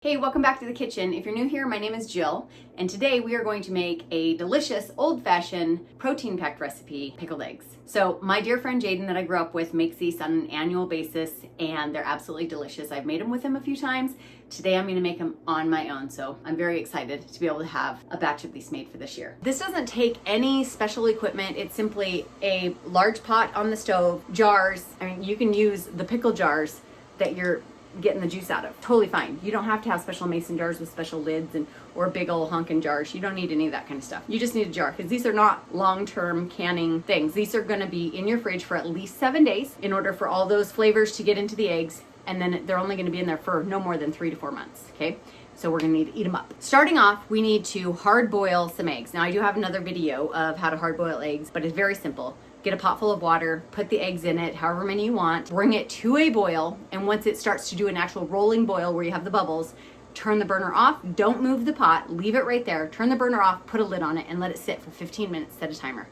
Hey, welcome back to the kitchen. If you're new here, my name is Jill, and today we are going to make a delicious old-fashioned protein-packed recipe, pickled eggs. So my dear friend Jaden that I grew up with makes these on an annual basis, and they're absolutely delicious. I've made them with him a few times. Today I'm gonna make them on my own, so I'm very excited to be able to have a batch of these made for this year. This doesn't take any special equipment. It's simply a large pot on the stove, jars. I mean, you can use the pickle jars that you're getting the juice out of. Totally fine. You don't have to have special mason jars with special lids or big old honkin' jars. You don't need any of that kind of stuff. You just need a jar because these are not long-term canning things. These are going to be in your fridge for at least 7 days in order for all those flavors to get into the eggs, and then they're only going to be in there for no more than 3 to 4 months. Okay, so we're going to need to eat them up. Starting off, we need to hard boil some eggs. Now I do have another video of how to hard boil eggs, but it's very simple. Get a pot full of water, put the eggs in it, however many you want, bring it to a boil, and once it starts to do an actual rolling boil where you have the bubbles, turn the burner off, don't move the pot, leave it right there, turn the burner off, put a lid on it, and let it sit for 15 minutes, set a timer.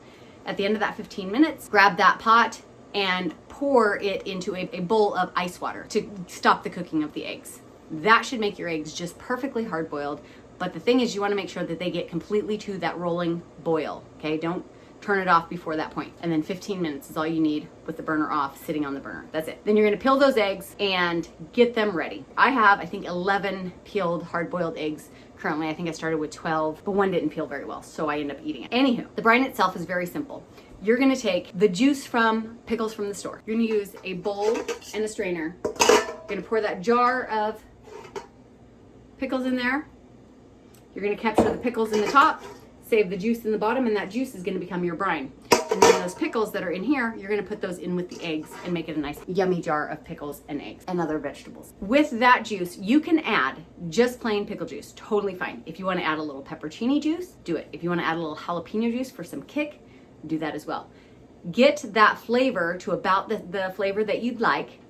At the end of that 15 minutes, grab that pot and pour it into a bowl of ice water to stop the cooking of the eggs. That should make your eggs just perfectly hard boiled, but the thing is you want to make sure that they get completely to that rolling boil, okay? Don't turn it off before that point. And then 15 minutes is all you need with the burner off, sitting on the burner. That's it. Then you're gonna peel those eggs and get them ready. I have, I think, 11 peeled hard-boiled eggs currently. I think I started with 12, but one didn't peel very well, so I end up eating it. Anywho, the brine itself is very simple. You're gonna take the juice from pickles from the store. You're gonna use a bowl and a strainer. You're gonna pour that jar of pickles in there. You're gonna capture the pickles in the top, save the juice in the bottom, and that juice is going to become your brine. And then those pickles that are in here, you're going to put those in with the eggs and make it a nice yummy jar of pickles and eggs and other vegetables. With that juice, you can add just plain pickle juice, totally fine. If you want to add a little pepperoni juice, do it. If you want to add a little jalapeno juice for some kick, do that as well. Get that flavor to about the flavor that you'd like,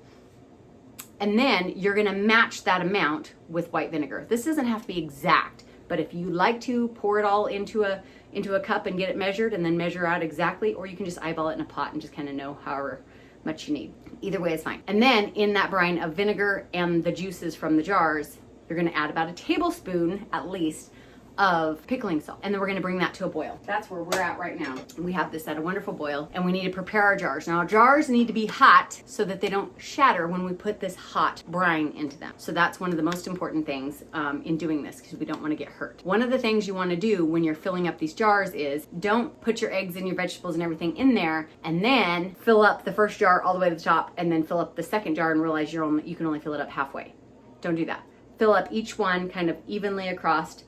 and then you're going to match that amount with white vinegar. This doesn't have to be exact, but if you like to pour it all into a cup and get it measured and then measure out exactly, or you can just eyeball it in a pot and just kind of know however much you need. Either way is fine. And then in that brine of vinegar and the juices from the jars, you're gonna add about a tablespoon at least of pickling salt. And then we're gonna bring that to a boil. That's where we're at right now. We have this at a wonderful boil, and we need to prepare our jars. Now, our jars need to be hot so that they don't shatter when we put this hot brine into them. So that's one of the most important things in doing this, because we don't wanna get hurt. One of the things you wanna do when you're filling up these jars is don't put your eggs and your vegetables and everything in there and then fill up the first jar all the way to the top and then fill up the second jar and realize you can only fill it up halfway. Don't do that. Fill up each one kind of evenly across,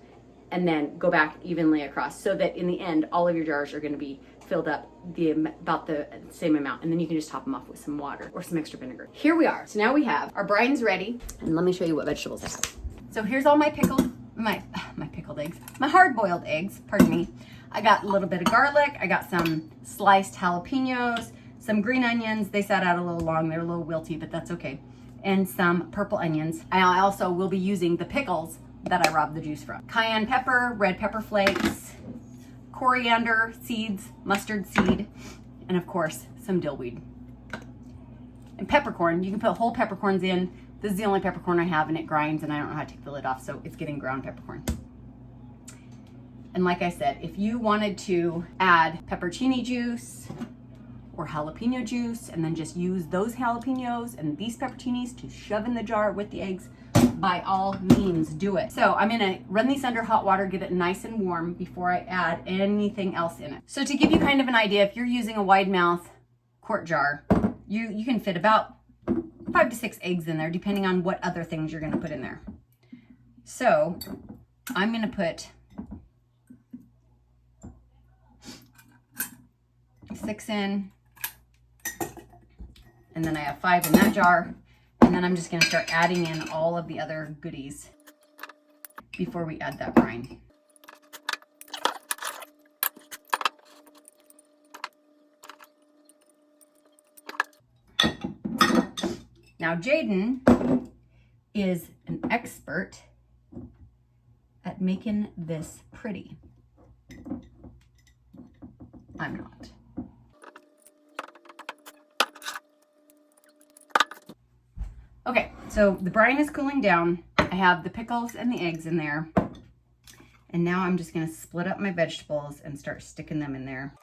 and then go back evenly across, so that in the end, all of your jars are gonna be filled up about the same amount. And then you can just top them off with some water or some extra vinegar. Here we are. So now we have our brines ready, and let me show you what vegetables I have. So here's all my pickled eggs, my hard-boiled eggs, pardon me. I got a little bit of garlic, I got some sliced jalapenos, some green onions. They sat out a little long, they're a little wilty, but that's okay. And some purple onions. I also will be using the pickles that I robbed the juice from. Cayenne pepper, red pepper flakes, coriander seeds, mustard seed, and of course, some dill weed. And peppercorn, you can put whole peppercorns in. This is the only peppercorn I have, and it grinds, and I don't know how to take the lid off, so it's getting ground peppercorn. And like I said, if you wanted to add pepperoni juice or jalapeno juice, and then just use those jalapenos and these pepperonis to shove in the jar with the eggs, by all means do it. So I'm gonna run these under hot water, get it nice and warm before I add anything else in it. So to give you kind of an idea, if you're using a wide mouth quart jar, you can fit about 5 to 6 eggs in there, depending on what other things you're gonna put in there. So I'm gonna put 6 in, and then I have 5 in that jar. And then I'm just gonna start adding in all of the other goodies before we add that brine. Now Jaden is an expert at making this pretty. I'm not. Okay, so the brine is cooling down. I have the pickles and the eggs in there. And now I'm just gonna split up my vegetables and start sticking them in there.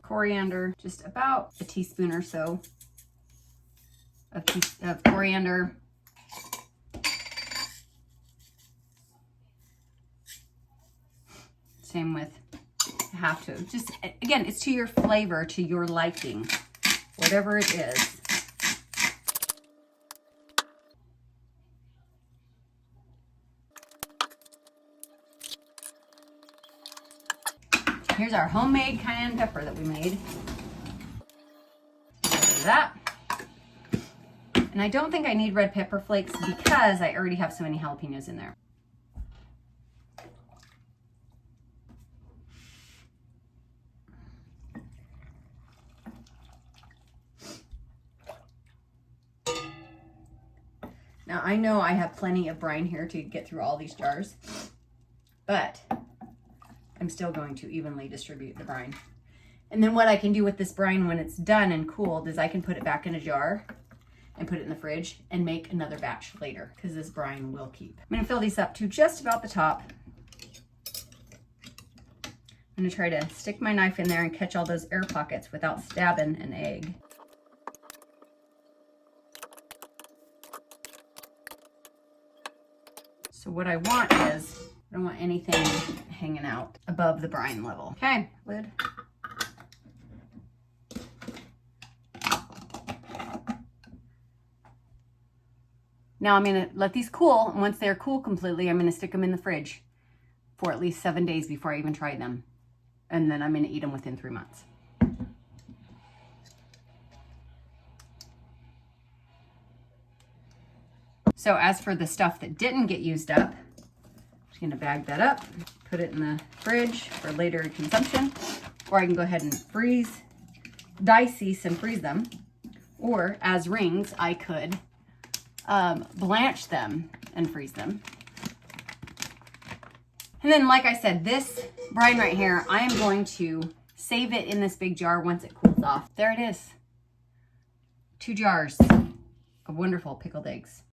Coriander, just about a teaspoon or so of coriander. Same with half to. Just, again, it's to your flavor, to your liking, whatever it is. Here's our homemade cayenne pepper that we made. That. And I don't think I need red pepper flakes because I already have so many jalapenos in there. Now I know I have plenty of brine here to get through all these jars, but I'm still going to evenly distribute the brine. And then what I can do with this brine when it's done and cooled is I can put it back in a jar and put it in the fridge and make another batch later because this brine will keep. I'm gonna fill these up to just about the top. I'm gonna try to stick my knife in there and catch all those air pockets without stabbing an egg. So what I want is, I don't want anything hanging out above the brine level. Okay, lid. Now I'm gonna let these cool, and once they're cool completely, I'm gonna stick them in the fridge for at least 7 days before I even try them. And then I'm gonna eat them within 3 months. So as for the stuff that didn't get used up, I'm just gonna bag that up, put it in the fridge for later consumption, or I can go ahead and dice these and freeze them. Or as rings, I could blanch them and freeze them. And then, like I said, this brine right here, I am going to save it in this big jar once it cools off. There it is. 2 jars of wonderful pickled eggs.